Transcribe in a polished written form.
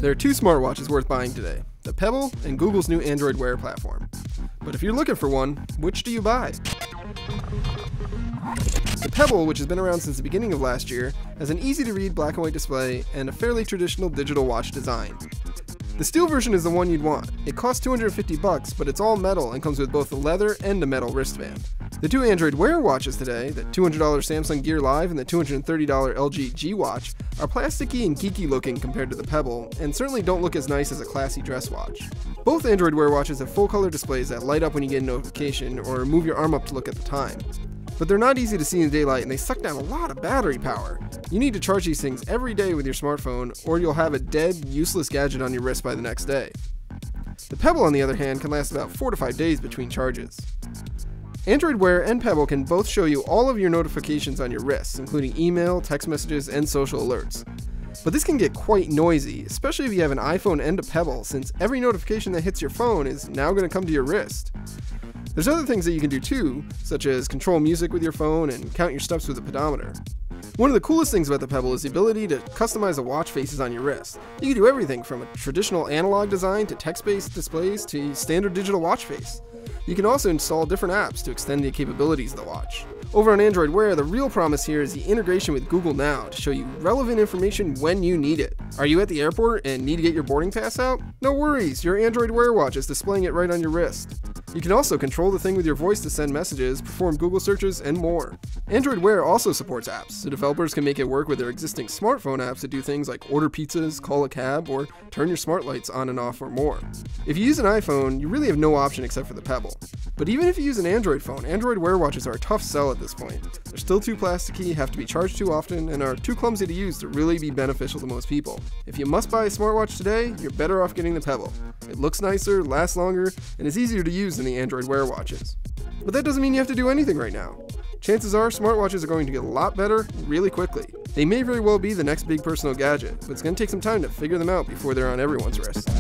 There are two smartwatches worth buying today, the Pebble and Google's new Android Wear platform. But if you're looking for one, which do you buy? The Pebble, which has been around since the beginning of last year, has an easy-to-read black and white display and a fairly traditional digital watch design. The steel version is the one you'd want. It costs $250, but it's all metal and comes with both a leather and a metal wristband. The two Android Wear watches today, the $200 Samsung Gear Live and the $230 LG G Watch, are plasticky and geeky looking compared to the Pebble, and certainly don't look as nice as a classy dress watch. Both Android Wear watches have full-color displays that light up when you get a notification or move your arm up to look at the time. But they're not easy to see in daylight and they suck down a lot of battery power. You need to charge these things every day with your smartphone or you'll have a dead, useless gadget on your wrist by the next day. The Pebble, on the other hand, can last about 4 to 5 days between charges. Android Wear and Pebble can both show you all of your notifications on your wrists, including email, text messages, and social alerts. But this can get quite noisy, especially if you have an iPhone and a Pebble, since every notification that hits your phone is now going to come to your wrist. There's other things that you can do too, such as control music with your phone and count your steps with a pedometer. One of the coolest things about the Pebble is the ability to customize the watch faces on your wrist. You can do everything from a traditional analog design to text-based displays to standard digital watch face. You can also install different apps to extend the capabilities of the watch. Over on Android Wear, the real promise here is the integration with Google Now to show you relevant information when you need it. Are you at the airport and need to get your boarding pass out? No worries, your Android Wear watch is displaying it right on your wrist. You can also control the thing with your voice to send messages, perform Google searches, and more. Android Wear also supports apps, so developers can make it work with their existing smartphone apps to do things like order pizzas, call a cab, or turn your smart lights on and off or more. If you use an iPhone, you really have no option except for the Pebble. But even if you use an Android phone, Android Wear watches are a tough sell at this point. They're still too plasticky, have to be charged too often, and are too clumsy to use to really be beneficial to most people. If you must buy a smartwatch today, you're better off getting the Pebble. It looks nicer, lasts longer, and is easier to use than the Android Wear watches. But that doesn't mean you have to do anything right now. Chances are smartwatches are going to get a lot better really quickly. They may very well be the next big personal gadget, but it's going to take some time to figure them out before they're on everyone's wrist.